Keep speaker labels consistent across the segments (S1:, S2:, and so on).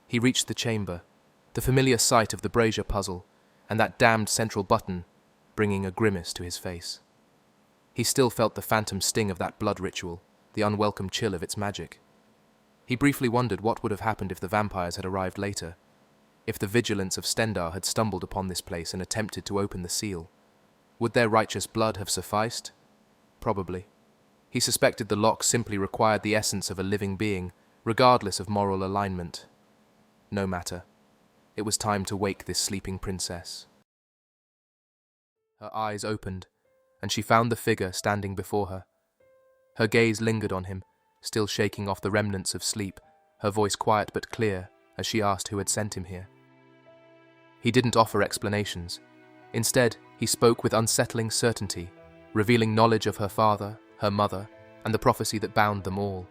S1: He reached the chamber, the familiar sight of the brazier puzzle, and that damned central button, bringing a grimace to his face. He still felt the phantom sting of that blood ritual, the unwelcome chill of its magic. He briefly wondered what would have happened if the vampires had arrived later, if the vigilance of Stendarr had stumbled upon this place and attempted to open the seal. Would their righteous blood have sufficed? Probably. He suspected the lock simply required the essence of a living being, regardless of moral alignment. No matter. It was time to wake this sleeping princess. Her eyes opened, and she found the figure standing before her. Her gaze lingered on him, still shaking off the remnants of sleep, her voice quiet but clear as she asked who had sent him here. He didn't offer explanations. Instead, he spoke with unsettling certainty, revealing knowledge of her father, her mother, and the prophecy that bound them all.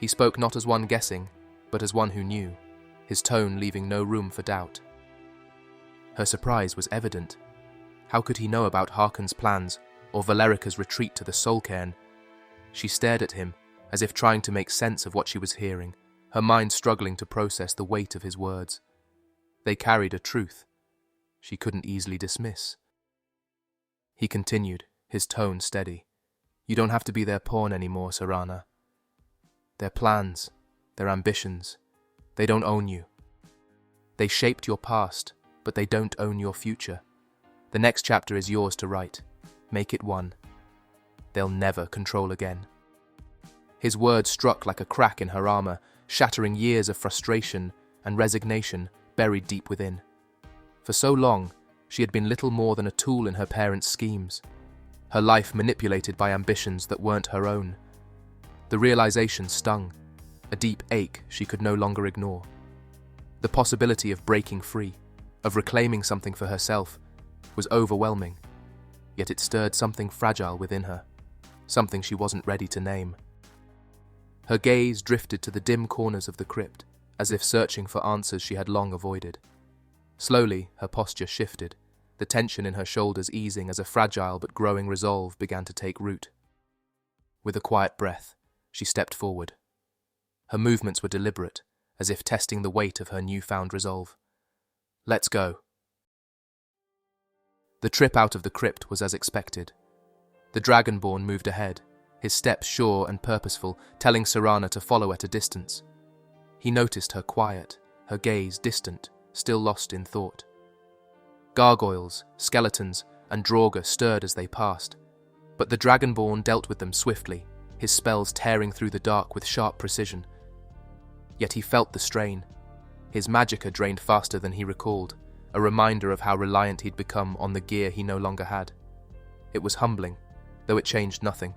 S1: He spoke not as one guessing, but as one who knew, his tone leaving no room for doubt. Her surprise was evident. How could he know about Harkon's plans, or Valerica's retreat to the soul cairn? She stared at him, as if trying to make sense of what she was hearing, her mind struggling to process the weight of his words. They carried a truth she couldn't easily dismiss. He continued, his tone steady. You don't have to be their pawn anymore, Serana. Their plans, their ambitions, they don't own you. They shaped your past, but they don't own your future. The next chapter is yours to write. Make it one. They'll never control again. His words struck like a crack in her armor, shattering years of frustration and resignation buried deep within. For so long, she had been little more than a tool in her parents' schemes, her life manipulated by ambitions that weren't her own. The realization stung, a deep ache she could no longer ignore. The possibility of breaking free, of reclaiming something for herself, was overwhelming, yet it stirred something fragile within her, something she wasn't ready to name. Her gaze drifted to the dim corners of the crypt, as if searching for answers she had long avoided. Slowly, her posture shifted, the tension in her shoulders easing as a fragile but growing resolve began to take root. With a quiet breath, she stepped forward. Her movements were deliberate, as if testing the weight of her newfound resolve. Let's go. The trip out of the crypt was as expected. The Dragonborn moved ahead, his steps sure and purposeful, telling Serana to follow at a distance. He noticed her quiet, her gaze distant, still lost in thought. Gargoyles, skeletons, and Draugr stirred as they passed, but the Dragonborn dealt with them swiftly, his spells tearing through the dark with sharp precision. Yet he felt the strain. His magicka drained faster than he recalled, a reminder of how reliant he'd become on the gear he no longer had. It was humbling, though it changed nothing.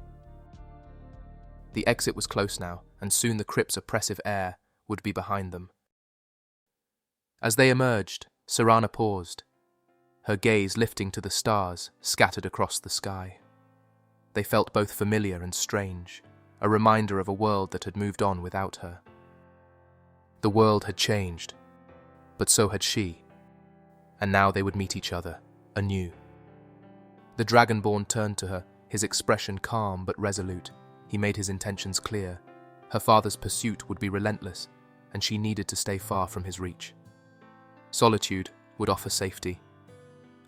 S1: The exit was close now, and soon the crypt's oppressive air would be behind them. As they emerged, Serana paused, her gaze lifting to the stars scattered across the sky. They felt both familiar and strange, a reminder of a world that had moved on without her. The world had changed, but so had she, and now they would meet each other, anew. The Dragonborn turned to her, his expression calm but resolute. He made his intentions clear. Her father's pursuit would be relentless, and she needed to stay far from his reach. Solitude would offer safety,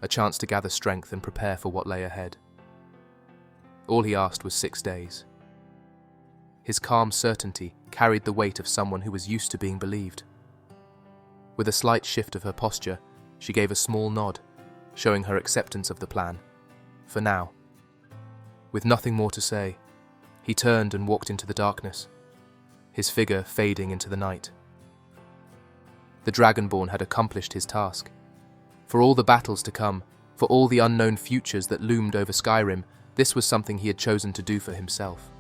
S1: a chance to gather strength and prepare for what lay ahead. All he asked was 6 days. His calm certainty carried the weight of someone who was used to being believed. With a slight shift of her posture, she gave a small nod, showing her acceptance of the plan. For now. With nothing more to say, he turned and walked into the darkness, his figure fading into the night. The Dragonborn had accomplished his task. For all the battles to come, for all the unknown futures that loomed over Skyrim, this was something he had chosen to do for himself.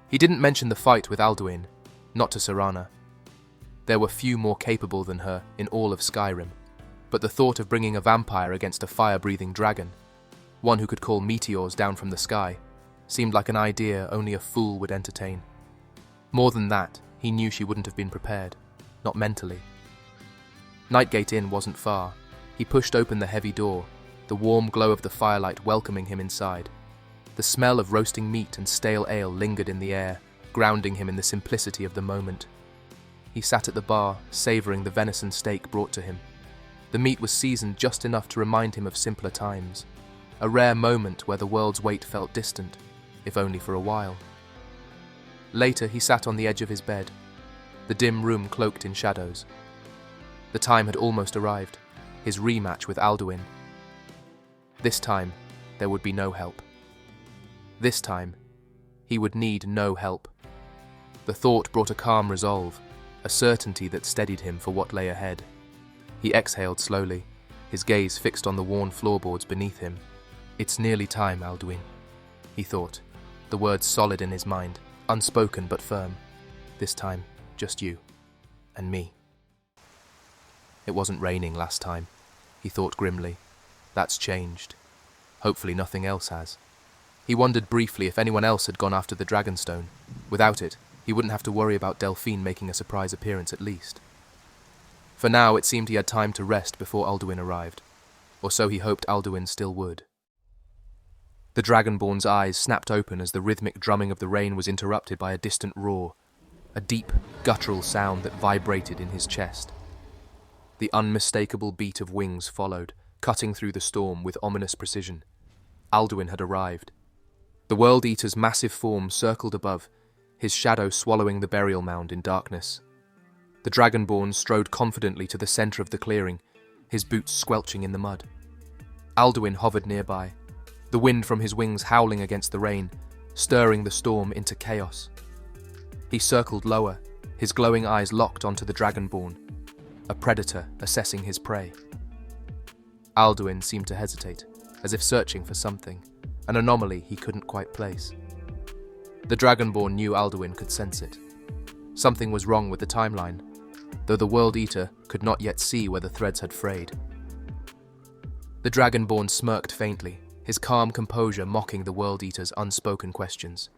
S1: He didn't mention the fight with Alduin, not to Serana. There were few more capable than her in all of Skyrim, but the thought of bringing a vampire against a fire-breathing dragon, one who could call meteors down from the sky, seemed like an idea only a fool would entertain. More than that, he knew she wouldn't have been prepared, not mentally. Nightgate Inn wasn't far. He pushed open the heavy door, the warm glow of the firelight welcoming him inside. The smell of roasting meat and stale ale lingered in the air, grounding him in the simplicity of the moment. He sat at the bar, savouring the venison steak brought to him. The meat was seasoned just enough to remind him of simpler times, a rare moment where the world's weight felt distant, if only for a while. Later, he sat on the edge of his bed, the dim room cloaked in shadows. The time had almost arrived, his rematch with Alduin. This time, there would be no help. This time, he would need no help. The thought brought a calm resolve, a certainty that steadied him for what lay ahead. He exhaled slowly, his gaze fixed on the worn floorboards beneath him. "It's nearly time, Alduin," he thought, the words solid in his mind, unspoken but firm. "This time, just you and me." It wasn't raining last time, he thought grimly. That's changed. Hopefully nothing else has. He wondered briefly if anyone else had gone after the Dragonstone. Without it, he wouldn't have to worry about Delphine making a surprise appearance at least. For now, it seemed he had time to rest before Alduin arrived, or so he hoped Alduin still would. The Dragonborn's eyes snapped open as the rhythmic drumming of the rain was interrupted by a distant roar, a deep, guttural sound that vibrated in his chest. The unmistakable beat of wings followed, cutting through the storm with ominous precision. Alduin had arrived. The World Eater's massive form circled above, his shadow swallowing the burial mound in darkness. The Dragonborn strode confidently to the centre of the clearing, his boots squelching in the mud. Alduin hovered nearby, the wind from his wings howling against the rain, stirring the storm into chaos. He circled lower, his glowing eyes locked onto the Dragonborn, a predator assessing his prey. Alduin seemed to hesitate, as if searching for something, an anomaly he couldn't quite place. The Dragonborn knew Alduin could sense it. Something was wrong with the timeline, though the World Eater could not yet see where the threads had frayed. The Dragonborn smirked faintly, his calm composure mocking the World Eater's unspoken questions.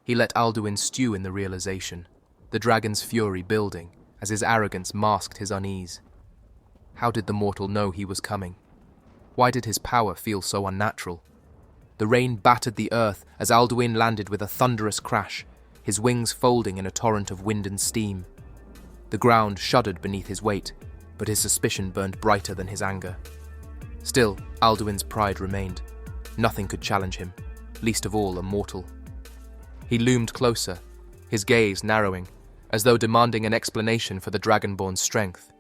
S1: He let Alduin stew in the realization, the dragon's fury building as his arrogance masked his unease. How did the mortal know he was coming? Why did his power feel so unnatural? The rain battered the earth as Alduin landed with a thunderous crash, his wings folding in a torrent of wind and steam. The ground shuddered beneath his weight, but his suspicion burned brighter than his anger. Still, Alduin's pride remained. Nothing could challenge him, least of all a mortal. He loomed closer, his gaze narrowing, as though demanding an explanation for the Dragonborn's strength,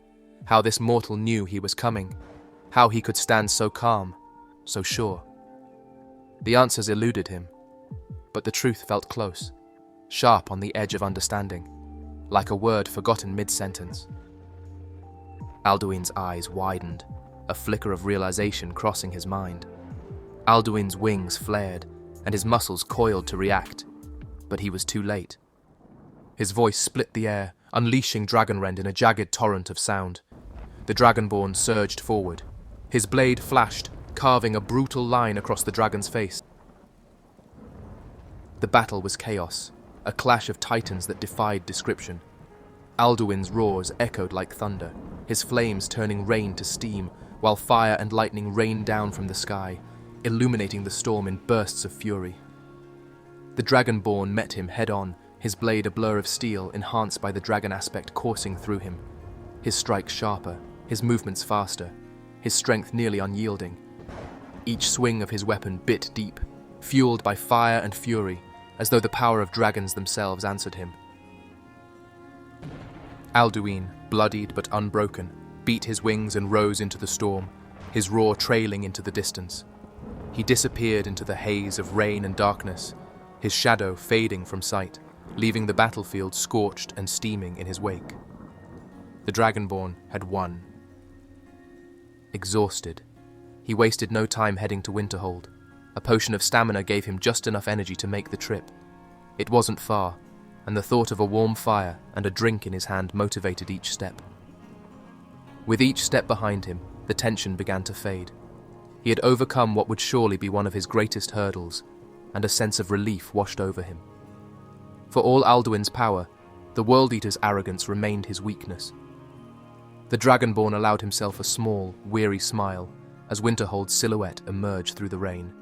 S1: how this mortal knew he was coming, how he could stand so calm, so sure. The answers eluded him, but the truth felt close, sharp on the edge of understanding, like a word forgotten mid-sentence. Alduin's eyes widened, a flicker of realization crossing his mind. Alduin's wings flared, and his muscles coiled to react, but he was too late. His voice split the air, unleashing Dragonrend in a jagged torrent of sound. The Dragonborn surged forward. His blade flashed, carving a brutal line across the dragon's face. The battle was chaos, a clash of titans that defied description. Alduin's roars echoed like thunder, his flames turning rain to steam, while fire and lightning rained down from the sky, illuminating the storm in bursts of fury. The Dragonborn met him head-on, his blade a blur of steel enhanced by the dragon aspect coursing through him. His strike sharper, his movements faster, his strength nearly unyielding. Each swing of his weapon bit deep, fueled by fire and fury, as though the power of dragons themselves answered him. Alduin, bloodied but unbroken, beat his wings and rose into the storm, his roar trailing into the distance. He disappeared into the haze of rain and darkness, his shadow fading from sight, leaving the battlefield scorched and steaming in his wake. The Dragonborn had won. Exhausted, he wasted no time heading to Winterhold. A potion of stamina gave him just enough energy to make the trip. It wasn't far, and the thought of a warm fire and a drink in his hand motivated each step. With each step behind him, the tension began to fade. He had overcome what would surely be one of his greatest hurdles, and a sense of relief washed over him. For all Alduin's power, the World Eater's arrogance remained his weakness. The Dragonborn allowed himself a small, weary smile as Winterhold's silhouette emerged through the rain.